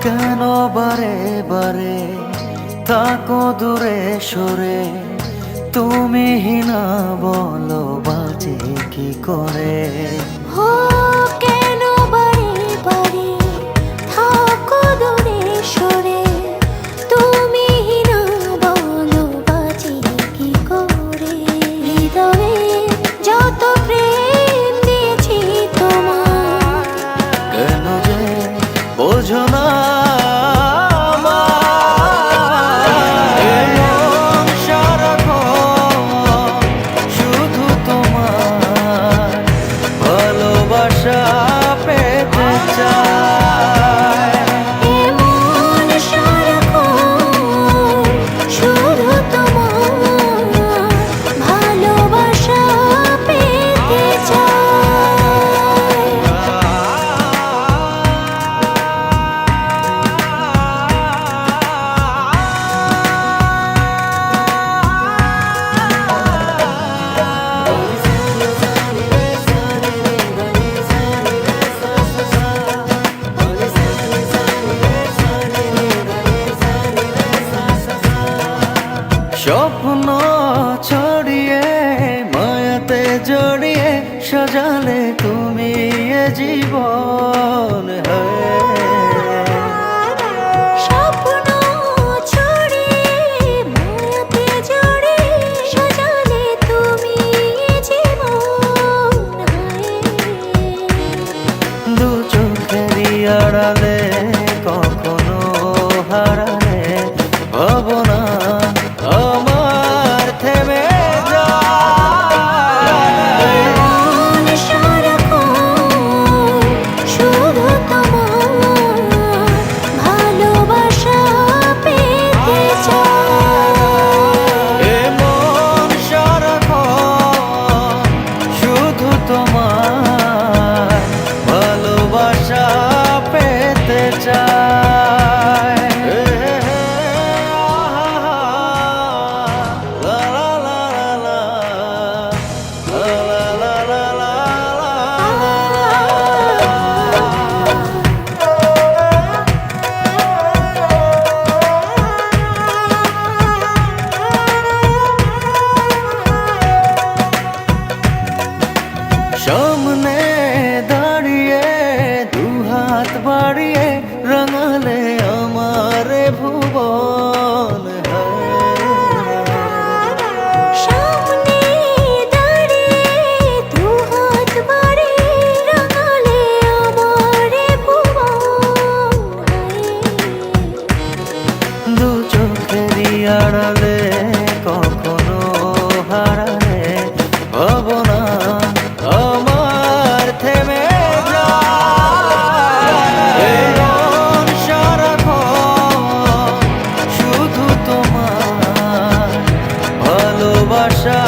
কেন বারে বারে থাকো দূরে সরে, তুমি হিনা বলো বাজে কি করে। হো কেন বারে বারে থাকো দূরে সরে, তুমি হিনা বলো বাজে কি করে। হৃদয়ে যত প্রেম দিয়েছি তোমার, কেন যে বোঝো না স্বপ্ন ছড়িয়ে মায়াতে জড়িয়ে সাজালে তুমি এ জীবন। স্বপ্ন ছড়িয়ে মায়াতে জড়িয়ে সাজালে তুমি এ জীবন। দু চোখেরই আড়ালে কখনো হারালে ভাবনা আমার থেমে যায়। মন সারাক্ষণ শুধু তোমার ভালোবাসা পেতে চায়। এ মন সারাক্ষণ শুধু তোমার ভালোবাসা পেতে চায়। সামনে দাঁড়িয়ে দুহাত বাড়িয়ে রাঙালে আমার ভুবন। সামনে দাঁড়িয়ে দুহাত বাড়িয়ে রাঙালে আমার ভুবন। দু চোখেরই আড়ালে কখনো হারালে ভাবনা আমার থেমে যায়। মন সারাক্ষণ শুধু তোমার ভালোবাসা